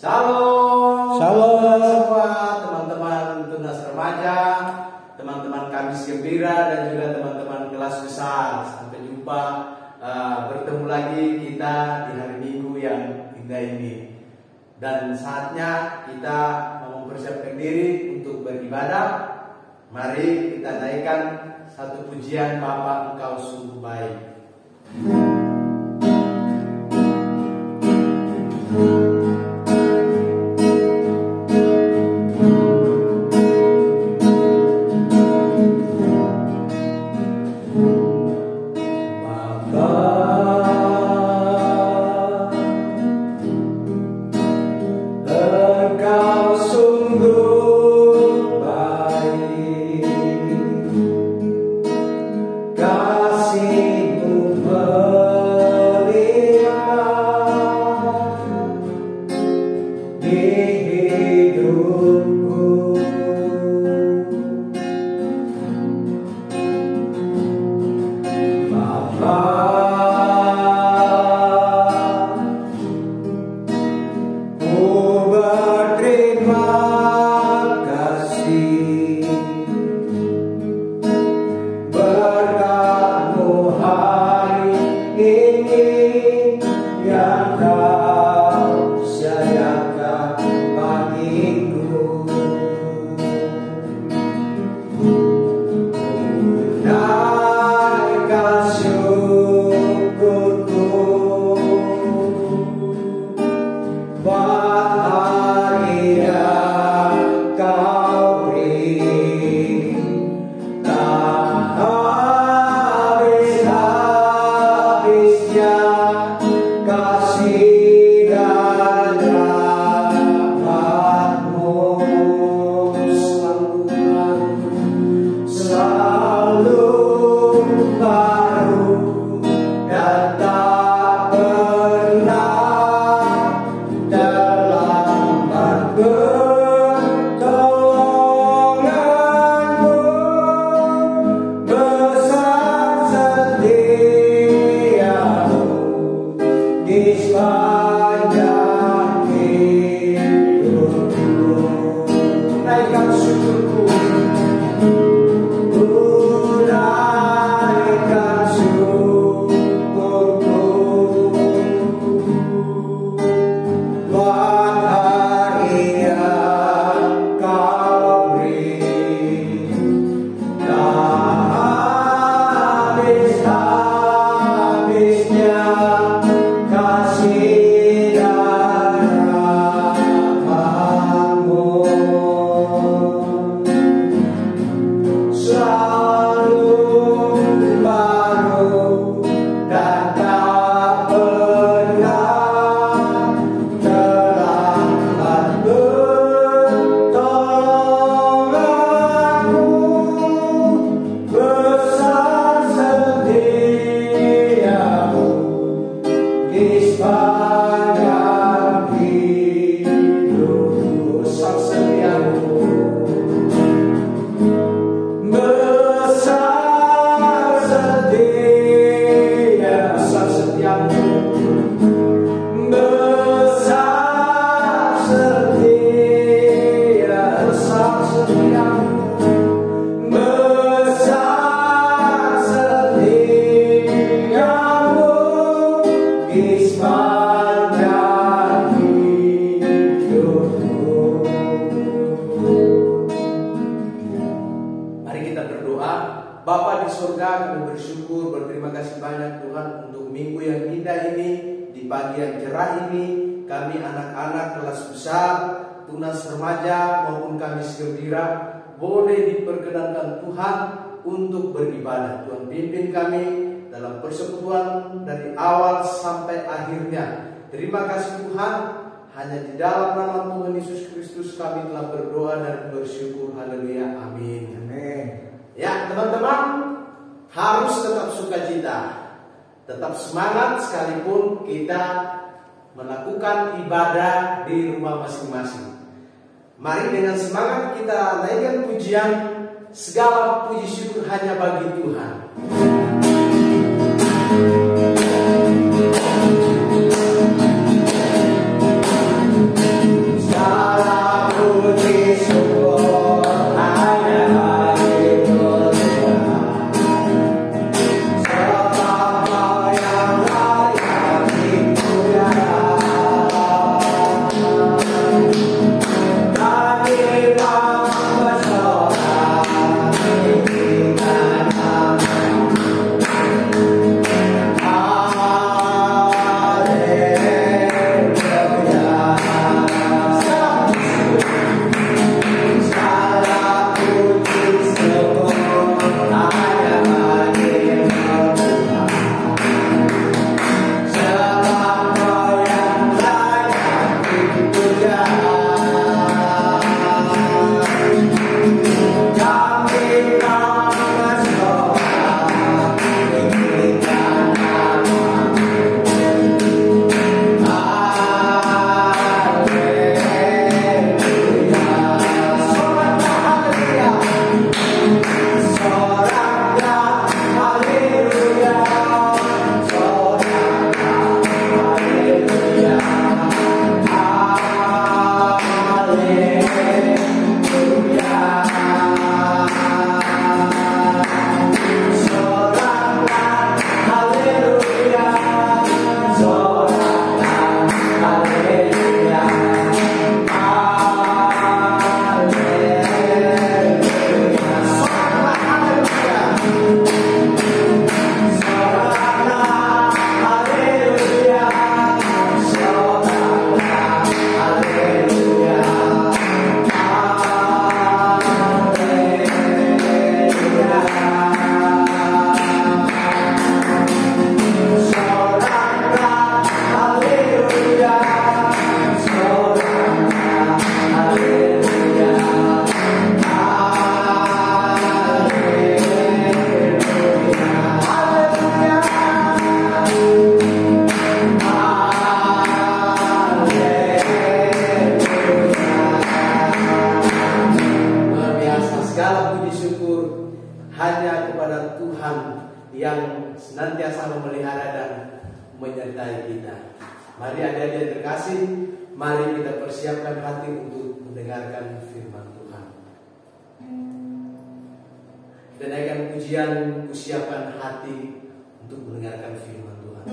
Shalom. Shalom. Semua teman-teman Tunas Remaja, teman-teman Kamis Gembira, dan juga teman-teman kelas besar. Sampai jumpa, bertemu lagi kita di hari Minggu yang indah ini. Dan saatnya kita mempersiapkan diri untuk beribadah. Mari kita naikkan satu pujian, Bapa Engkau sungguh baik. Bapa di surga, kami bersyukur, berterima kasih banyak Tuhan untuk minggu yang indah ini. Di pagi yang cerah ini, kami anak-anak kelas besar, tunas remaja maupun Kamis Gembira boleh diperkenankan Tuhan untuk beribadah. Tuhan pimpin kami dalam persekutuan dari awal sampai akhirnya. Terima kasih Tuhan, hanya di dalam nama Tuhan Yesus Kristus kami telah berdoa dan bersyukur. Haleluya, amin. Amin. Ya teman-teman, harus tetap sukacita, tetap semangat sekalipun kita melakukan ibadah di rumah masing-masing. Mari dengan semangat kita naikkan pujian, segala puji syukur hanya bagi Tuhan. memelihara dan menyertai kita. Mari adik-adik yang terkasih, mari kita persiapkan hati untuk mendengarkan firman Tuhan. Kita naikkan pujian, persiapkan hati untuk mendengarkan firman Tuhan.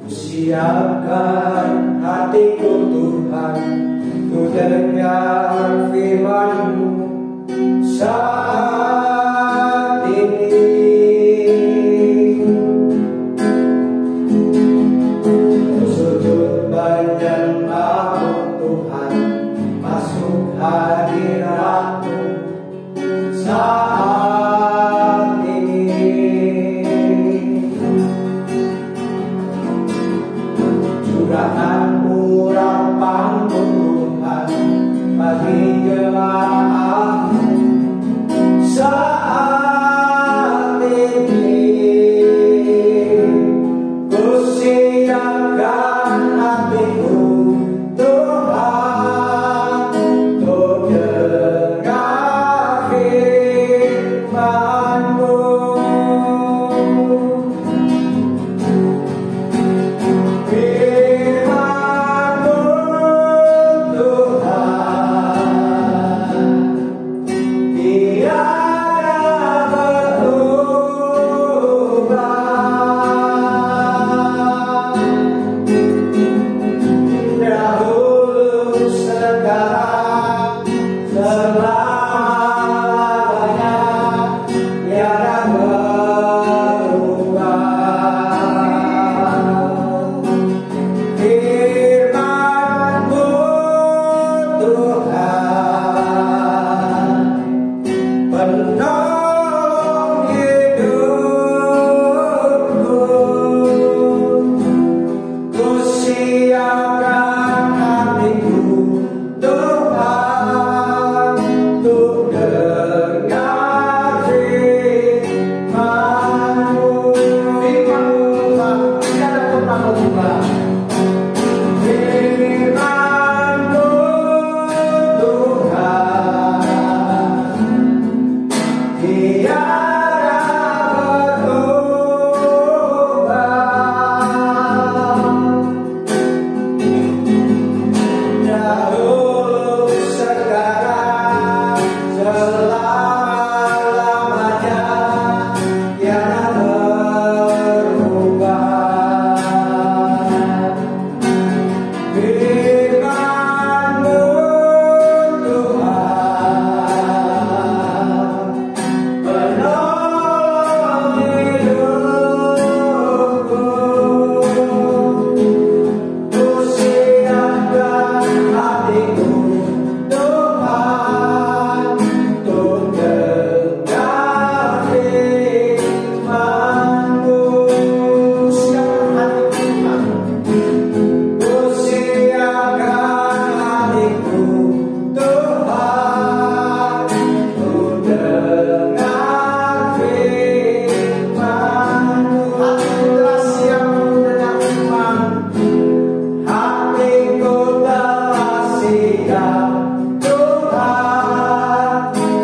Siapkan hatiku Tuhan, ku dengar firman-Mu saat ini. Ku sujud menyembah-Mu Tuhan, masuk hadirat-Mu saat ini. Curahkan urapan-Mu Tuhan bagi jemaat-Mu saat ini. Ku siapkan hatiku Tuhan,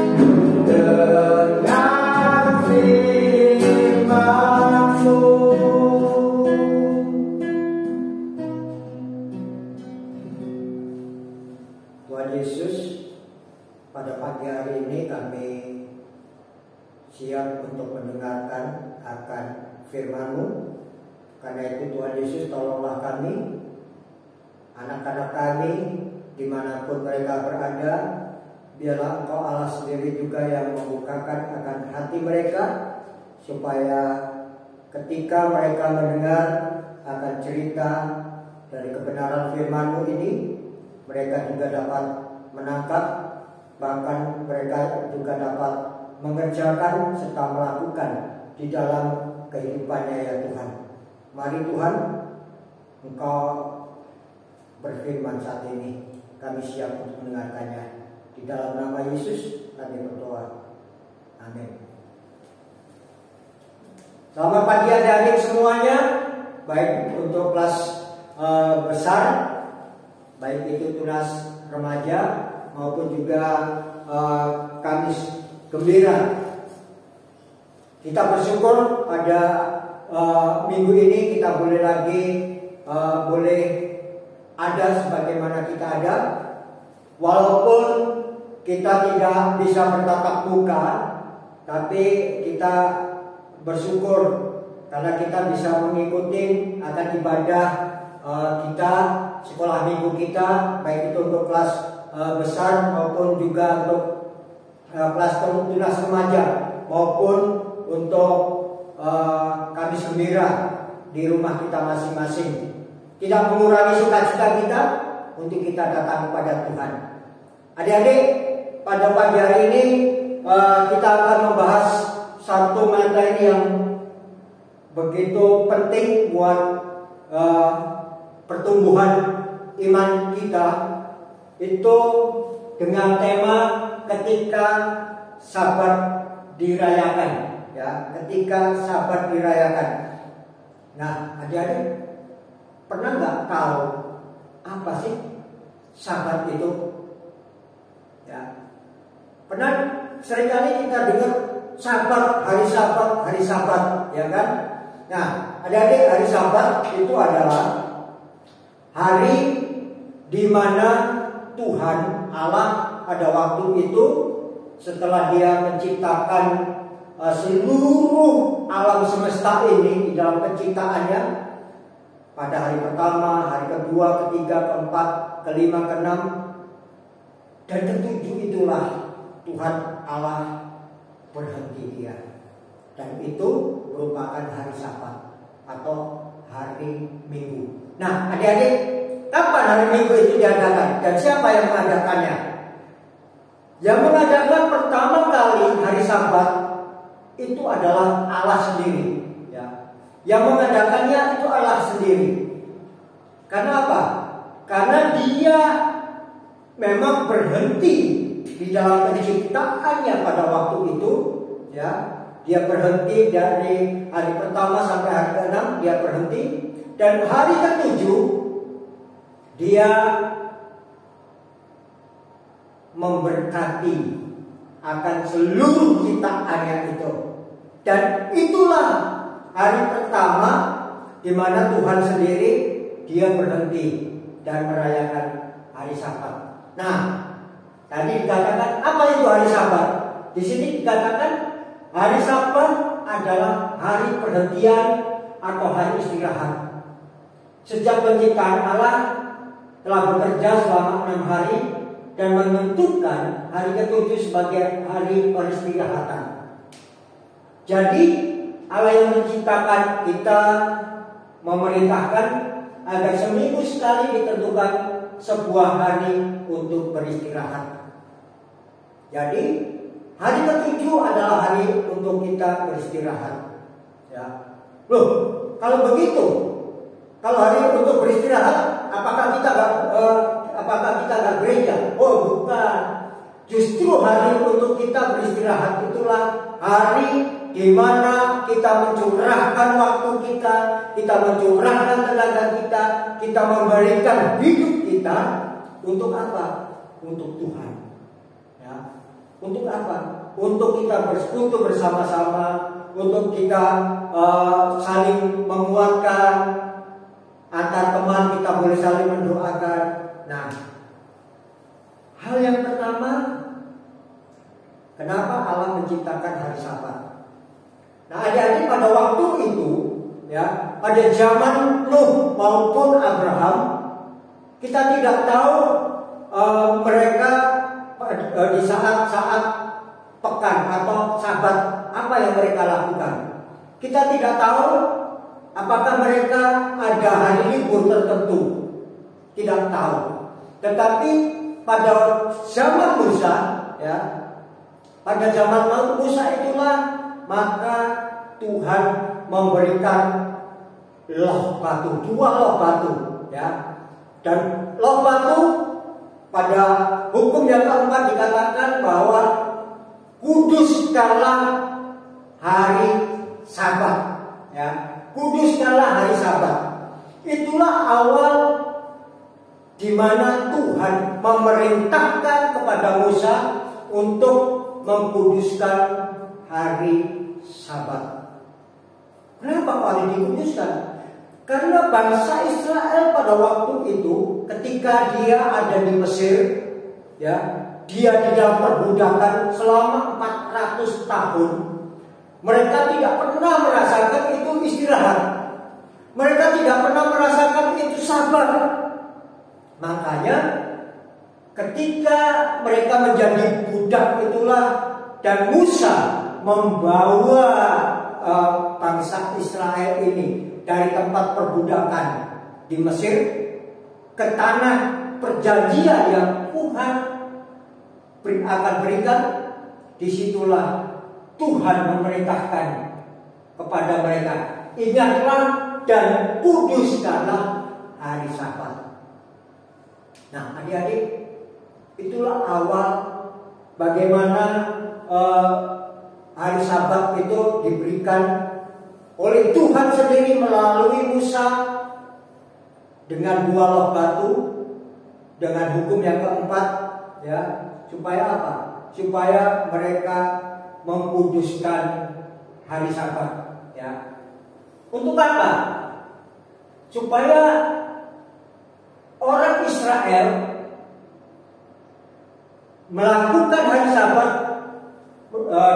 untuk dengar firman-Mu. Tuhan Yesus, pada pagi hari ini kami siap untuk mendengarkan akan firman-Mu. Karena itu Tuhan Yesus, tolonglah kami, anak-anak kami, dimanapun mereka berada. Biarlah Engkau Allah sendiri juga yang membukakan akan hati mereka, supaya ketika mereka mendengar akan cerita dari kebenaran firman-Mu ini, mereka juga dapat menangkap, bahkan mereka juga dapat mengerjakan serta melakukan di dalam kehidupannya ya Tuhan. Mari Tuhan, Engkau berfirman saat ini, kami siap untuk mendengarkannya. Di dalam nama Yesus kami berdoa. Amin. Selamat pagi adik-adik semuanya, baik untuk kelas besar baik itu Tunas Remaja maupun juga Kamis Gembira. Kita bersyukur pada minggu ini kita boleh lagi boleh ada sebagaimana kita ada, walaupun kita tidak bisa bertatap muka, tapi kita bersyukur karena kita bisa mengikuti akan ibadah kita, sekolah minggu kita, baik itu untuk kelas besar maupun juga untuk kelas Tunas Remaja maupun untuk Kamis Gembira di rumah kita masing-masing. Tidak mengurangi sukacita kita untuk kita datang kepada Tuhan. Adik-adik, pada pagi hari ini kita akan membahas satu materi yang begitu penting buat pertumbuhan iman kita, itu dengan tema ketika Sabat dirayakan, ya, ketika Sabat dirayakan. Nah, adik-adik pernah nggak tahu apa sih Sabat itu? Ya, pernah seringkali kita dengar Sabat, hari Sabat, ya kan? Nah, adik-adik, hari Sabat itu adalah hari di mana Tuhan Allah pada waktu itu setelah Dia menciptakan seluruh alam semesta ini di dalam penciptaannya, pada hari pertama, hari kedua, ketiga, keempat, kelima, keenam, dan ketujuh itulah Tuhan Allah berhenti Dia, dan itu merupakan hari Sabat atau hari Minggu. Nah, adik-adik, kapan hari Minggu itu diadakan dan siapa yang mengadakannya? Yang mengadakan pertama kali hari Sabat itu adalah Allah sendiri. Yang mengadakannya itu Allah sendiri. Karena apa? Karena Dia memang berhenti di dalam penciptaannya pada waktu itu, ya. Dia berhenti dari hari pertama sampai hari ke-6, Dia berhenti, dan hari ke-7 Dia memberkati akan seluruh ciptaannya itu. Dan itulah hari pertama di mana Tuhan sendiri Dia berhenti dan merayakan hari Sabat. Nah, tadi dikatakan apa itu hari Sabat? Di sini dikatakan hari Sabat adalah hari perhentian atau hari istirahat. Sejak penciptaan Allah telah bekerja selama 6 hari dan menentukan hari ke-7 sebagai hari peristirahatan. Jadi Allah yang menciptakan kita memerintahkan agar seminggu sekali ditentukan sebuah hari untuk beristirahat. Jadi hari ke-7 adalah hari untuk kita beristirahat. Ya. Loh, kalau begitu, kalau hari untuk beristirahat, apakah kita nggak gereja? Oh, bukan. Justru hari untuk kita beristirahat itulah hari di mana kita mencurahkan waktu kita mencurahkan tenaga kita memberikan hidup kita untuk apa? Untuk Tuhan. Ya. Untuk apa? Untuk kita bersekutu bersama-sama, untuk kita saling menguatkan, antar teman kita boleh saling mendoakan. Nah, hal yang pertama, kenapa Allah menciptakan hari Sabat? Nah, adik-adik, pada waktu itu, ya, pada zaman Nuh maupun Abraham, kita tidak tahu mereka di saat-saat pekan atau Sabat apa yang mereka lakukan. Kita tidak tahu apakah mereka ada hari libur tertentu, tidak tahu. Tetapi pada zaman Musa, ya, pada zaman Musa itulah maka Tuhan memberikan loh batu, 2 loh batu, ya. Dan loh batu pada hukum yang keempat dikatakan bahwa kuduskanlah hari Sabat, ya. Kuduskanlah hari Sabat. Itulah awal di mana Tuhan memerintahkan kepada Musa untuk mengkuduskan hari Sabat. Kenapa hari dikuduskan? Karena bangsa Israel pada waktu itu ketika dia ada di Mesir, ya, dia di dalam perbudakan selama 400 tahun. Mereka tidak pernah merasakan itu istirahat. Mereka tidak pernah merasakan itu sabar. Makanya ketika mereka menjadi budak itulah dan Musa membawa bangsa Israel ini dari tempat perbudakan di Mesir ke tanah perjanjian yang Tuhan akan berikan. Disitulah Tuhan memerintahkan kepada mereka, ingatlah dan kuduskanlah hari Sabat. Nah, adik-adik, itulah awal bagaimana hari Sabat itu diberikan oleh Tuhan sendiri melalui Musa dengan 2 loh batu, dengan hukum yang keempat, ya, supaya apa? Supaya mereka mengkuduskan hari Sabat, ya. Untuk apa? Supaya orang Israel melakukan hari Sabat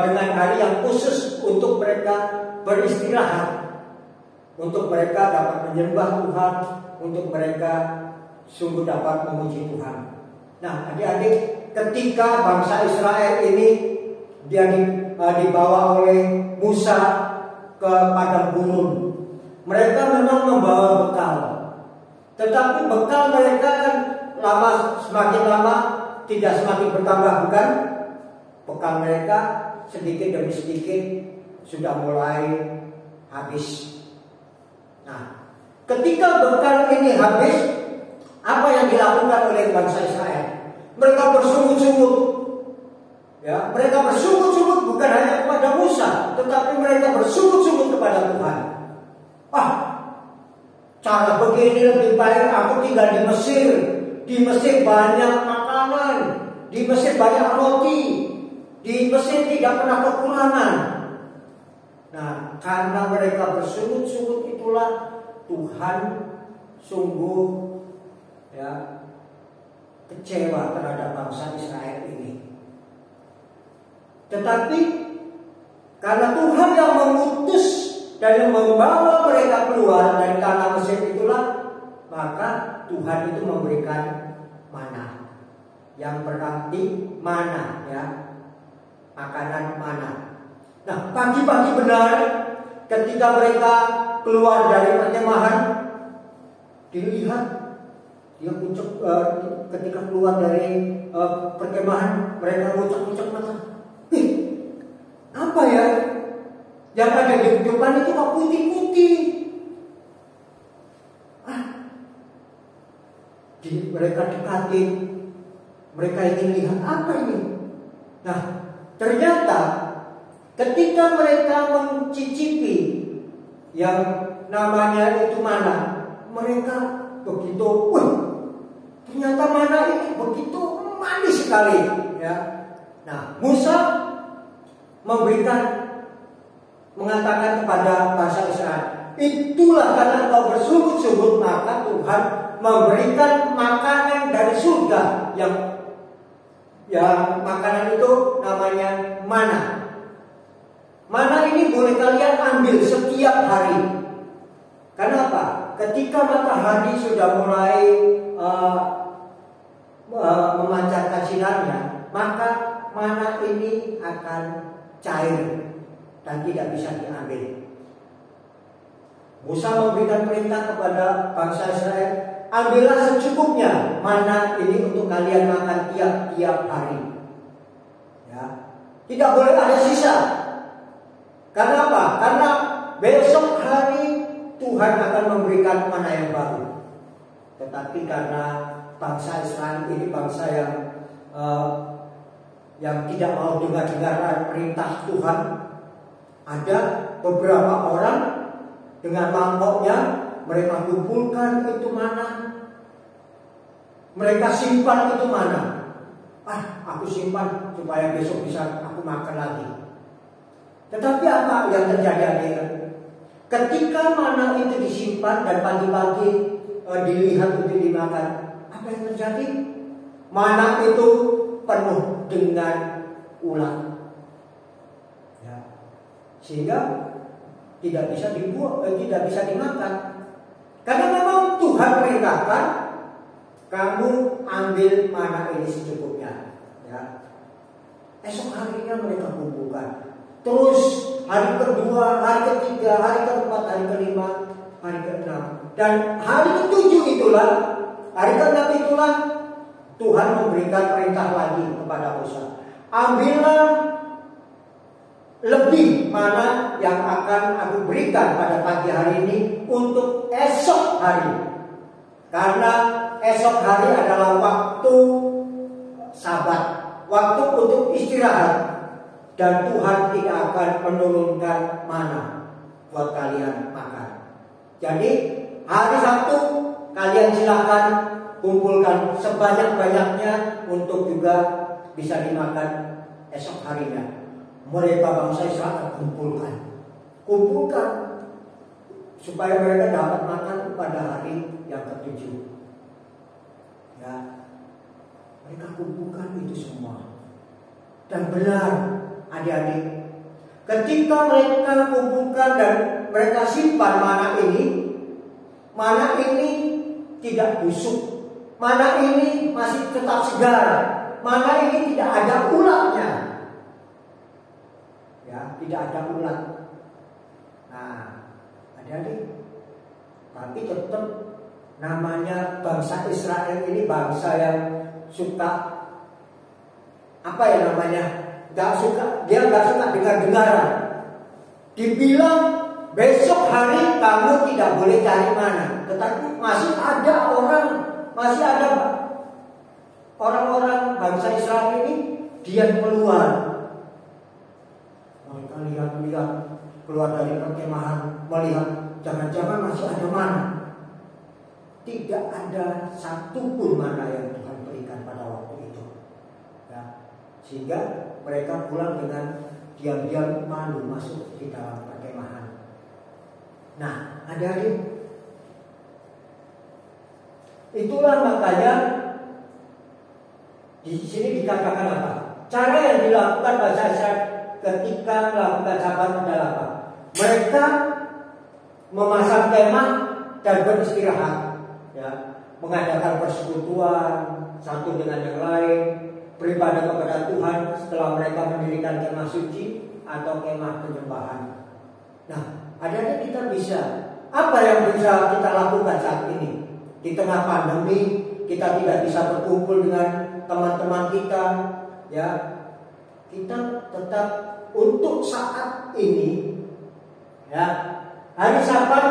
dengan hari yang khusus untuk mereka beristirahat, untuk mereka dapat menyembah Tuhan, untuk mereka sungguh dapat memuji Tuhan. Nah, adik-adik, ketika bangsa Israel ini dia dibawa oleh Musa ke padang gurun, mereka memang membawa bekal, tetapi bekal mereka kan semakin lama tidak semakin bertambah, bukan? Bekal mereka sedikit demi sedikit sudah mulai habis. Nah, ketika bekal ini habis, apa yang dilakukan oleh bangsa Israel? Mereka bersungut-sungut. Ya, mereka bersungut-sungut bukan hanya kepada Musa, tetapi mereka bersungut-sungut kepada Tuhan. Cara begini lebih baik aku tinggal di Mesir. Di Mesir banyak makanan, di Mesir banyak roti, di Mesir tidak pernah kekurangan. Nah, karena mereka bersungut-sungut itulah Tuhan sungguh, ya, kecewa terhadap bangsa Israel ini. Tetapi karena Tuhan yang mengutus dan yang membawa mereka keluar dari tanah Mesir itulah, maka Tuhan itu memberikan mana, yang berarti mana, ya, makanan mana. Nah, pagi-pagi benar ketika mereka keluar dari perkemahan, dilihat dia ketika keluar dari perkemahan, mereka ngucek-ngucek mata. Apa ya? Yang ada di depan itu kok putih-putih? Mereka dekatin, mereka ingin lihat apa ini. Nah, ternyata ketika mereka mencicipi yang namanya itu mana, mereka begitu, ternyata mana ini begitu manis sekali, ya. Nah, Musa mengatakan kepada bangsa Israel, itulah karena kau bersungut-sungut, maka Tuhan memberikan makanan dari surga yang makanan itu namanya mana. Mana ini boleh kalian ambil setiap hari. Karena apa? Ketika matahari sudah mulai memancarkan sinarnya, maka mana ini akan cair dan tidak bisa diambil. Musa memberikan perintah kepada bangsa Israel, ambillah secukupnya mana ini untuk kalian makan tiap-tiap hari. Ya, tidak boleh ada sisa. Karena apa? Karena besok hari Tuhan akan memberikan mana yang baru. Tetapi karena bangsa Israel ini bangsa yang tidak mau dengar-dengar perintah Tuhan, ada beberapa orang dengan mangkoknya mereka kumpulkan itu mana, Mereka simpan itu mana? Aku simpan supaya besok bisa aku makan lagi. Tetapi apa yang terjadi? Ketika mana itu disimpan dan pagi-pagi dilihat untuk dimakan, apa yang terjadi? Mana itu penuh dengan ulat, ya. Sehingga tidak bisa dibuang, tidak bisa dimakan. Karena memang Tuhan perintahkan, kamu ambil mana ini secukupnya, ya. Esok harinya mereka kumpulkan. Terus hari kedua, hari ketiga, hari keempat, hari kelima, hari keenam, dan hari ketujuh itulah, hari keenam itulah Tuhan memberikan perintah lagi kepada Musa. Ambillah lebih mana yang akan aku berikan pada pagi hari ini untuk esok hari. Karena esok hari adalah waktu Sabat, waktu untuk istirahat. Dan Tuhan tidak akan menurunkan mana buat kalian makan. Jadi hari Sabtu kalian silakan kumpulkan sebanyak-banyaknya untuk juga bisa dimakan esok harinya. Mereka bangsa Israel kumpulkan supaya mereka dapat makan pada hari yang ketujuh. Ya, mereka kumpulkan itu semua. Dan benar, adik-adik, ketika mereka kumpulkan dan mereka simpan mana ini tidak busuk, mana ini masih tetap segar, mana ini tidak ada ulatnya, ya, tidak ada ulat. Nah, adik-adik, tapi tetap namanya bangsa Israel ini bangsa yang suka apa ya namanya? Dia nggak suka dengar-dengaran. Dibilang besok hari kamu tidak boleh cari mana, tetapi masih ada orang-orang bangsa Israel ini dia keluar. Mereka lihat keluar dari perkemahan, melihat jangan-jangan masih ada mana. Tidak ada satupun mana yang Tuhan berikan pada waktu itu. Ya. Sehingga mereka pulang dengan diam-diam malu masuk di dalam perkemahan. Nah, adik-adik, itulah makanya di sini dikatakan apa? Cara yang dilakukan bangsa Israel ketika melakukan Sabat adalah apa? Mereka memasang kemah dan beristirahat, ya, mengadakan persekutuan satu dengan yang lain, beribadah kepada Tuhan setelah mereka mendirikan kemah suci atau kemah penyembahan. Nah, adanya kita bisa, apa yang bisa kita lakukan saat ini? Di tengah pandemi, kita tidak bisa berkumpul dengan teman-teman kita, ya. Kita tetap untuk saat ini, ya, hari Sabat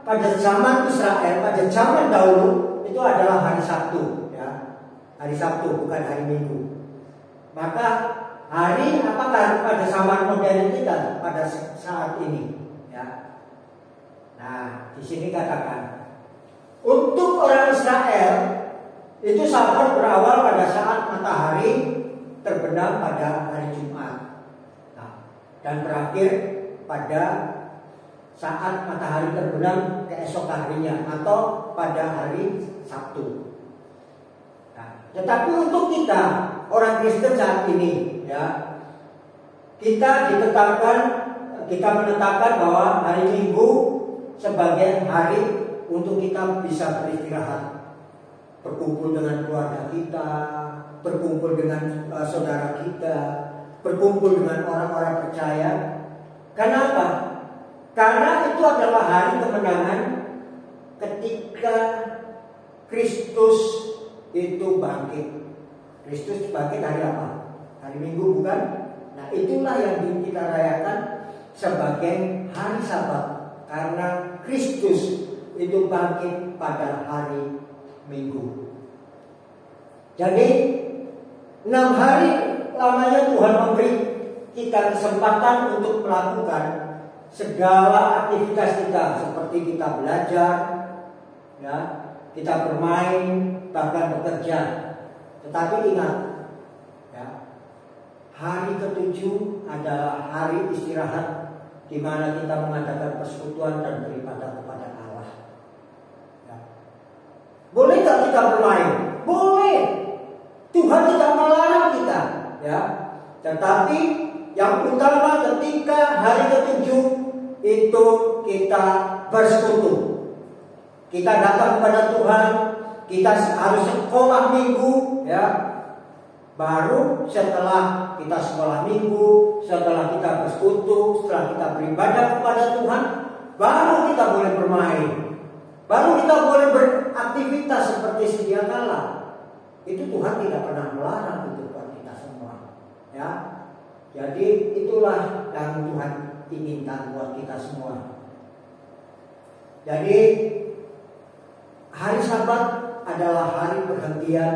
pada zaman Israel, pada zaman dahulu itu adalah hari Sabtu, ya. Hari Sabtu bukan hari Minggu. Maka hari apakah pada zaman modern kita pada saat ini, ya. Nah, di sini katakan untuk orang Israel itu Sabat berawal pada saat matahari terbenam pada hari Jumat, nah, dan berakhir pada saat matahari terbenam keesokan harinya atau pada hari Sabtu. Nah, tetapi untuk kita orang Kristen saat ini, ya, kita menetapkan bahwa hari Minggu sebagai hari untuk kita bisa beristirahat, berkumpul dengan keluarga kita, berkumpul dengan saudara kita, berkumpul dengan orang-orang percaya. Kenapa? Karena itu adalah hari kemenangan ketika Kristus itu bangkit. Kristus bangkit hari apa? Hari Minggu, bukan? Nah, itulah yang kita rayakan sebagai hari Sabat, karena Kristus itu bangkit pada hari Minggu. Jadi 6 hari lamanya Tuhan memberi kita kesempatan untuk melakukan segala aktivitas kita, seperti kita belajar, ya, kita bermain, bahkan bekerja. Tetapi ingat, ya, hari ketujuh adalah hari istirahat di mana kita mengadakan persekutuan dan beribadah kepada Allah. Ya. Boleh tak kita bermain? Boleh. Tuhan tidak melarang kita, ya. Tetapi yang utama ketika hari ketujuh itu kita bersekutu. Kita datang kepada Tuhan, kita harus sekolah minggu, ya. Baru setelah kita sekolah minggu, setelah kita bersekutu, setelah kita beribadah kepada Tuhan, baru kita boleh bermain, baru kita boleh beraktivitas seperti sedia kala. Itu Tuhan tidak pernah melarang itu buat kita semua, ya. Jadi itulah yang Tuhan inginkan buat kita semua. Jadi hari Sabat adalah hari perhentian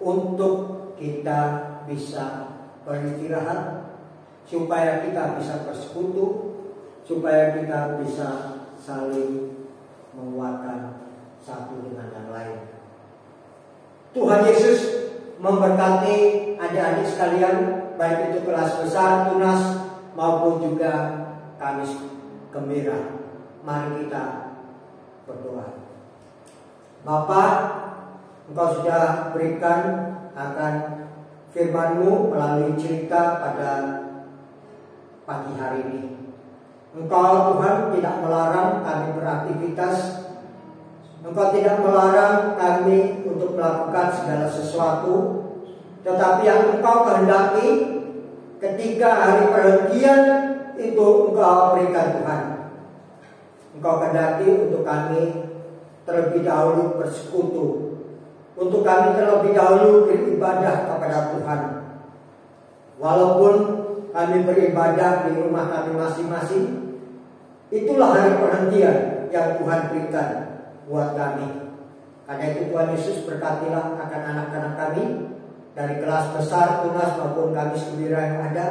untuk kita bisa beristirahat, supaya kita bisa bersekutu, supaya kita bisa saling menguatkan satu dengan yang lain. Tuhan Yesus memberkati adik-adik sekalian, baik itu kelas besar, tunas, maupun juga Kamis Gembira. Mari kita berdoa. Bapa, Engkau sudah berikan akan firman-Mu melalui cerita pada pagi hari ini. Engkau Tuhan tidak melarang kami beraktivitas. Engkau tidak melarang kami untuk melakukan segala sesuatu. Tetapi yang Engkau kehendaki ketika hari perhentian itu Engkau berikan Tuhan. Engkau kehendaki untuk kami terlebih dahulu bersekutu, untuk kami terlebih dahulu beribadah kepada Tuhan. Walaupun kami beribadah di rumah kami masing-masing, itulah hari perhentian yang Tuhan berikan buat kami. Karena itu Tuhan Yesus berkatilah akan anak-anak kami dari kelas besar, tunas maupun Kamis Gembira yang ada,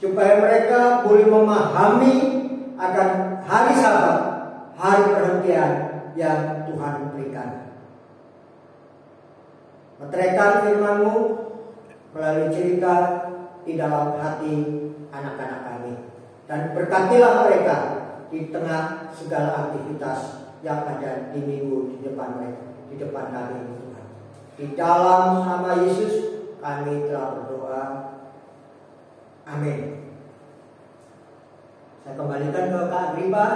supaya mereka boleh memahami akan hari Sabat, hari perhentian yang Tuhan berikan. Meteraikan firman-Mu melalui cerita di dalam hati anak-anak kami, dan berkatilah mereka di tengah segala aktivitas yang ada di minggu di depan mereka, di depan kami ini Tuhan. Di dalam nama Yesus kami telah berdoa. Amin. Saya kembalikan ke Kak Agripa.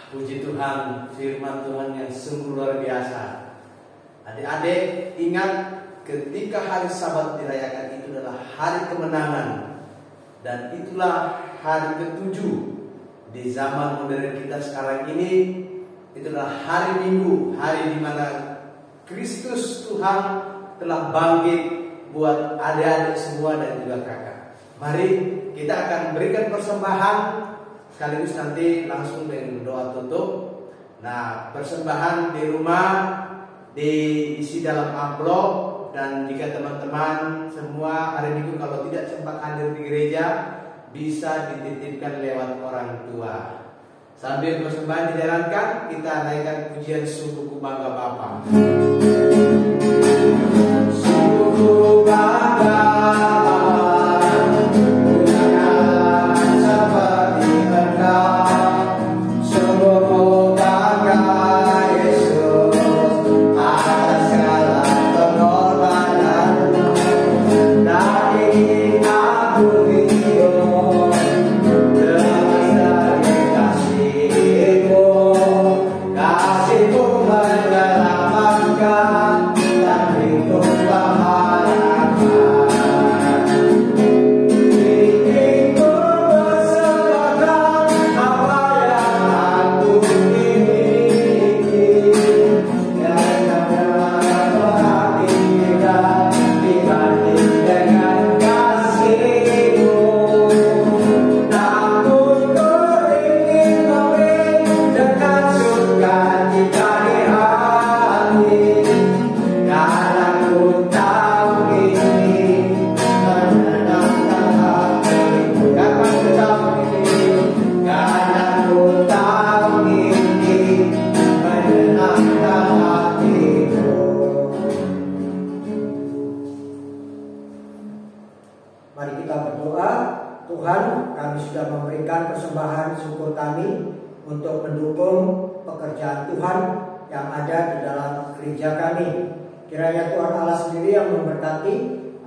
Puji Tuhan, firman Tuhan yang sungguh luar biasa. Adik-adik, ingat ketika hari Sabat dirayakan itu adalah hari kemenangan. Dan itulah hari ketujuh di zaman modern kita sekarang ini. Itulah hari Minggu, hari di mana Kristus Tuhan telah bangkit buat adik-adik semua dan juga kakak. Mari kita akan berikan persembahan, sekaligus nanti langsung dengan doa tutup. Nah, persembahan di rumah diisi dalam amplop, dan jika teman-teman semua hari Minggu kalau tidak sempat hadir di gereja, bisa dititipkan lewat orang tua. Sambil persembahan dijalankan, kita naikkan pujian Sungguh Bangga Bapa. Sungguh bangga Kasih Tuhan menyelamatkan. Tuhan, kami sudah memberikan persembahan syukur kami untuk mendukung pekerjaan Tuhan yang ada di dalam gereja kami. Kiranya Tuhan Allah sendiri yang memberkati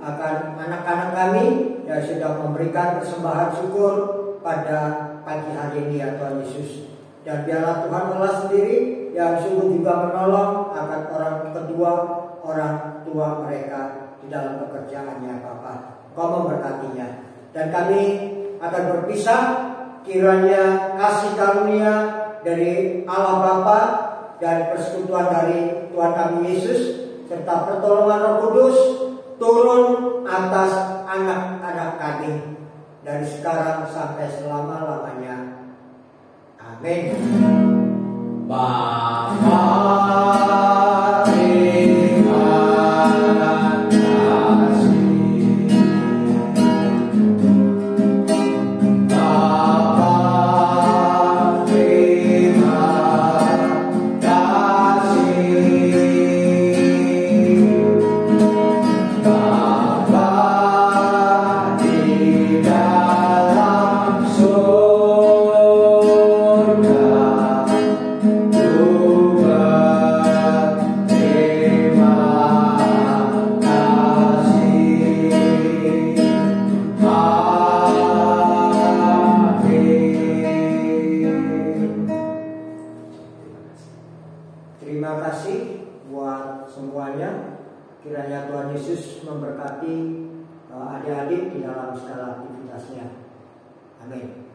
akan anak-anak kami yang sudah memberikan persembahan syukur pada pagi hari ini ya Tuhan Yesus. Dan biarlah Tuhan Allah sendiri yang sungguh juga menolong akan orang tua mereka di dalam pekerjaannya Bapa. Kau memberkatinya. Dan kami akan berpisah, kiranya kasih karunia dari Allah Bapa dan persekutuan dari Tuhan kami Yesus serta pertolongan Roh Kudus turun atas anak-anak kami dari sekarang sampai selama-lamanya. Amin. Bapa terima kasih buat semuanya. Kiranya Tuhan Yesus memberkati adik-adik di dalam segala aktivitasnya. Amin.